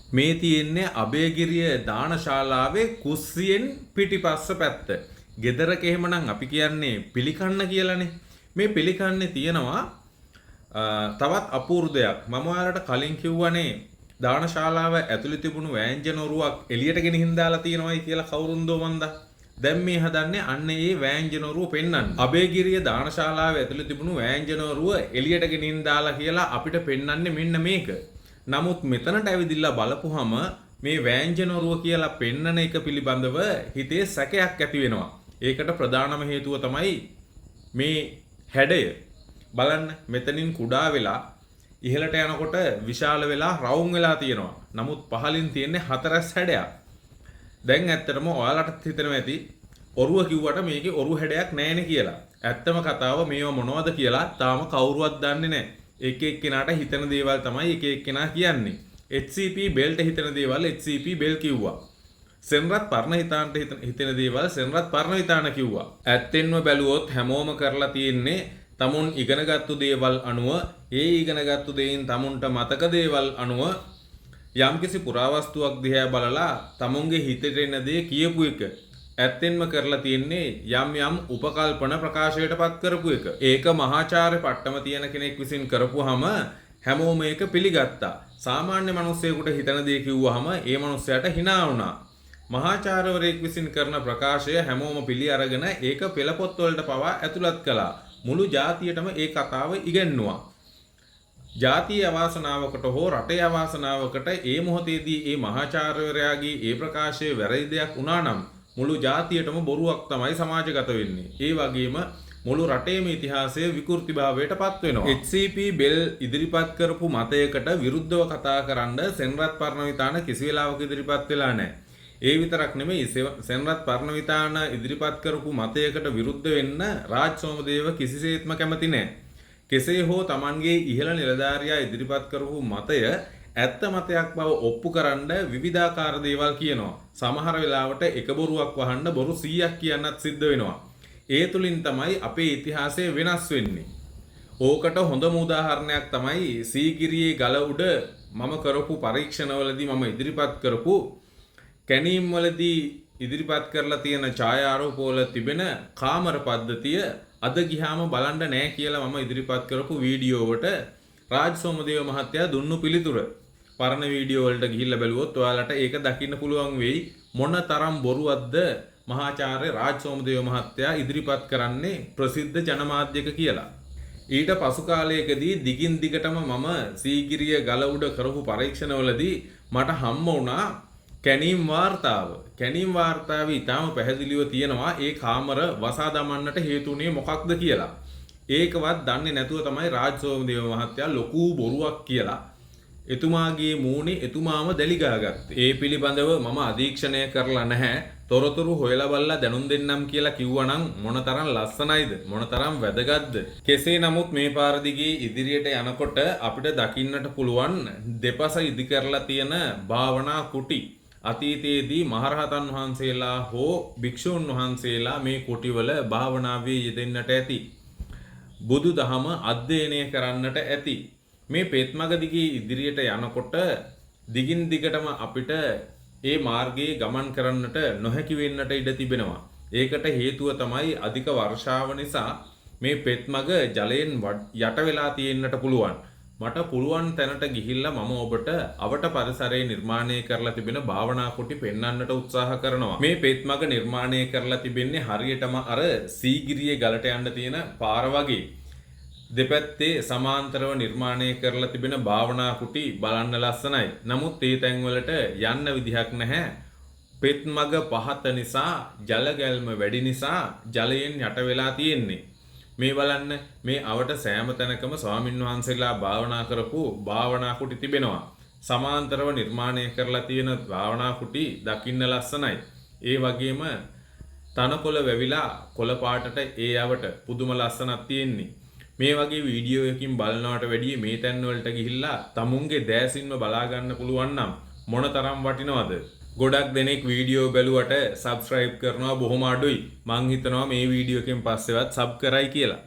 මේ තියෙන්නේ අබේගිරිය දානශාලාවේ කුස්සියෙන් පිටිපස්ස පැත්ත. ගෙදරක එහෙමනම් අපි කියන්නේ පිළිකන්න කියලානේ. මේ පිළිකන්නේ තියෙනවා තවත් අපූර්ව දෙයක්. මම ඔයාලට කලින් කිව්වනේ දානශාලාව ඇතුළේ තිබුණු වෑංජන ඔරුවක් එළියට ගෙනihin දාලා තියෙනවායි කියලා කවුරුන්දෝ මන්දා. දැන් මේ හදන්නේ අන්න ඒ වෑංජන ඔරුව පෙන්වන්න. අබේගිරිය දානශාලාවේ ඇතුළේ තිබුණු වෑංජන ඔරුව එළියට ගෙනින් දාලා කියලා අපිට පෙන්වන්නේ මෙන්න මේක. නමුත් මෙතනට ඇවිදilla බලපුවම මේ වෑංජන ඔරුව කියලා පෙන්නන එක පිළිබඳව හිතේ සැකයක් ඇති වෙනවා. ඒකට ප්‍රධානම හේතුව තමයි මේ හැඩය. බලන්න මෙතනින් කුඩා වෙලා ඉහළට යනකොට විශාල වෙලා රවුම් වෙලා තියෙනවා. නමුත් පහලින් තියෙන්නේ හතරස් හැඩයක්. දැන් ඇත්තටම ඔයාලට හිතෙනවා ඇති ඔරුව කිව්වට මේකේ ඔරුව හැඩයක් නැහැනේ කියලා. ඇත්තම කතාව මේව මොනවද කියලා තාම කවුරුවත් දන්නේ නැහැ. එක එක්කෙනාට හිතන දේවල් තමයි එක එක්කෙනා කියන්නේ. HCP බෙල්ට හිතන දේවල් HCP බෙල් කිව්වා. සෙන්රත් පර්ණ හිතාන්ට හිතන දේවල් සෙන්රත් පර්ණ හිතාන කිව්වා. ඇත්තෙන්ම බැලුවොත් හැමෝම කරලා තියෙන්නේ තමුන් ඉගෙනගත්තු දේවල් අනුව ඒ ඉගෙනගත්තු දේයින් තමුන්ට මතක දේවල් අනුව යම්කිසි පුරාවස්තුවක් දිහා බලලා තමුන්ගේ හිතට එන දේ කියපු එක. ඇත්තෙන්ම කරලා තියෙන්නේ යම් යම් උපකල්පන ප්‍රකාශයටපත් කරපු එක. ඒක මහාචාර්ය පට්ටම තියෙන කෙනෙක් විසින් කරපුවාම හැමෝම ඒක පිළිගත්තා. සාමාන්‍ය මිනිස්සෙකුට හිතන දේ කිව්වහම ඒ මිනිස්සයාට hina වුණා. මහාචාර්යවරයෙක් විසින් කරන ප්‍රකාශය හැමෝම පිළි අරගෙන ඒක පෙළපොත් වලට පවා ඇතුළත් කළා. මුළු ජාතියටම ඒ කතාව ඉගෙනුවා. ජාතිය අවාසනාවකට හෝ රටේ අවාසනාවකට ඒ මොහොතේදී ඒ මහාචාර්යවරයාගේ ඒ ප්‍රකාශය වැරදි දෙයක් වුණා නම් මුළු ජාතියටම බොරුවක් තමයි සමාජගත වෙන්නේ. ඒ වගේම මුළු රටේම ඉතිහාසය විකෘතිභාවයට පත් වෙනවා. HCP බෙල් ඉදිරිපත් කරපු මතයකට විරුද්ධව කතා කරන්න සෙන්රත් පර්ණවිතාන කිසි වෙලාවක ඉදිරිපත් වෙලා නැහැ. ඒ විතරක් නෙමෙයි සෙන්රත් පර්ණවිතාන ඉදිරිපත් කරපු මතයකට විරුද්ධ වෙන්න රාජ් සෝමදේව කිසිසේත්ම කැමති නැහැ. කෙසේ හෝ Tamanගේ ඉහළ නිලධාරියා ඉදිරිපත් කරපු මතය ඇත්ත මතයක් බව ඔප්පු කරන්න විවිධාකාර දේවල් කියනවා. සමහර වෙලාවට එක බොරුවක් වහන්න බොරු 100ක් කියන්නත් සිද්ධ වෙනවා. ඒ තුලින් තමයි අපේ ඉතිහාසය වෙනස් වෙන්නේ. ඕකට හොඳම උදාහරණයක් තමයි සීගිරියේ ගල උඩ මම කරපු පරීක්ෂණවලදී මම ඉදිරිපත් කරපු කැණීම් වලදී ඉදිරිපත් කරලා තියෙන ඡායාරූපවල තිබෙන කාමර පද්ධතිය අද ගියාම බලන්න නෑ කියලා මම ඉදිරිපත් කරපු වීඩියෝවට රාජ් සෝමදේව මහත්තයා දුන්නු පිළිතුර. පරණ වීඩියෝ වලට ගිහිල්ලා බැලුවොත් ඔයාලට ඒක දකින්න පුළුවන් වෙයි මොන තරම් බොරුවක්ද මහාචාර්ය රාජ් සෝමදේව මහත්තයා ඉදිරිපත් කරන්නේ ප්‍රසිද්ධ ජනමාධ්‍යක කියලා. ඊට පසු කාලයකදී දිගින් දිගටම මම සීගිරිය ගල උඩ කරපු පරීක්ෂණවලදී මට හම්බ වුණා කැණීම් වාර්තාව. කැණීම් වාර්තාවේ ඊටාම පැහැදිලිව තියෙනවා ඒ කාමර වසා දමන්නට හේතුුනේ මොකක්ද කියලා. ඒකවත් දන්නේ නැතුව තමයි රාජ් සෝමදේව මහත්තයා ලොකු බොරුවක් කියලා එතුමාගේ මූණේ එතුමාම දැලි ගහගත්තේ. ඒ පිළිබඳව මම අධීක්ෂණය කරලා නැහැ. තොරතුරු හොයලා බලලා දැනුම් දෙන්නම් කියලා කිව්වනම් මොනතරම් ලස්සනයිද මොනතරම් වැදගත්ද. කෙසේ නමුත් මේ පාර දිගේ ඉදිරියට යනකොට අපිට දකින්නට පුළුවන් දෙපස ඉදි කරලා තියෙන භාවනා කුටි. අතීතයේදී මහරහතන් වහන්සේලා හෝ භික්ෂුන් වහන්සේලා මේ කුටිවල භාවනාවේ යෙදෙන්නට ඇති. බුදු දහම අධ්‍යයනය කරන්නට ඇති. මේ පෙත්මග දිගේ ඉදිරියට යනකොට දිගින් දිගටම අපිට ඒ මාර්ගයේ ගමන් කරන්නට නොහැකි වෙන්නට ඉඩ තිබෙනවා. ඒකට හේතුව තමයි අධික වර්ෂාව නිසා මේ පෙත්මග ජලයෙන් යට වෙලා තියෙන්නට පුළුවන්. මට පුළුවන් තැනට ගිහිල්ලා මම ඔබට අවට පරිසරයේ නිර්මාණය කරලා තිබෙන භාවනා කුටි පෙන්වන්නට උත්සාහ කරනවා. මේ පෙත්මග නිර්මාණය කරලා තිබෙන්නේ හරියටම අර සීගිරියේ ගලට යන්න තියෙන පාර වගේ. දෙපැත්තේ සමාන්තරව නිර්මාණය කරලා තිබෙන භාවනා කුටි බලන්න ලස්සනයි. නමුත් ඒ තැන්වලට යන්න විදිහක් නැහැ. පෙත්මග පහත නිසා ජල ගැල්ම වැඩි නිසා ජලයෙන් යට වෙලා තියෙන්නේ. මේ බලන්න මේ අවට සෑම තැනකම ස්වාමින් වහන්සේලා භාවනා කරපු භාවනා කුටි තිබෙනවා. සමාන්තරව නිර්මාණය කරලා තියෙන භාවනා කුටි දකින්න ලස්සනයි. ඒ වගේම තනකොළ වැවිලා කොළ පාටට ඒ අවට පුදුම ලස්සනක් තියෙන්නේ. මේ වගේ වීඩියෝ එකකින් බලනවට වැඩිය මේ තැන් වලට ගිහිල්ලා තමුන්ගේ දෑසින්ම බලා ගන්න පුළුවන් නම් මොනතරම් වටිනවද? ගොඩක් දෙනෙක් වීඩියෝ බැලුවට subscribe කරනවා බොහොම අඩුයි. මං හිතනවා මේ වීඩියෝ එකෙන් පස්සෙවත් sub කරයි කියලා.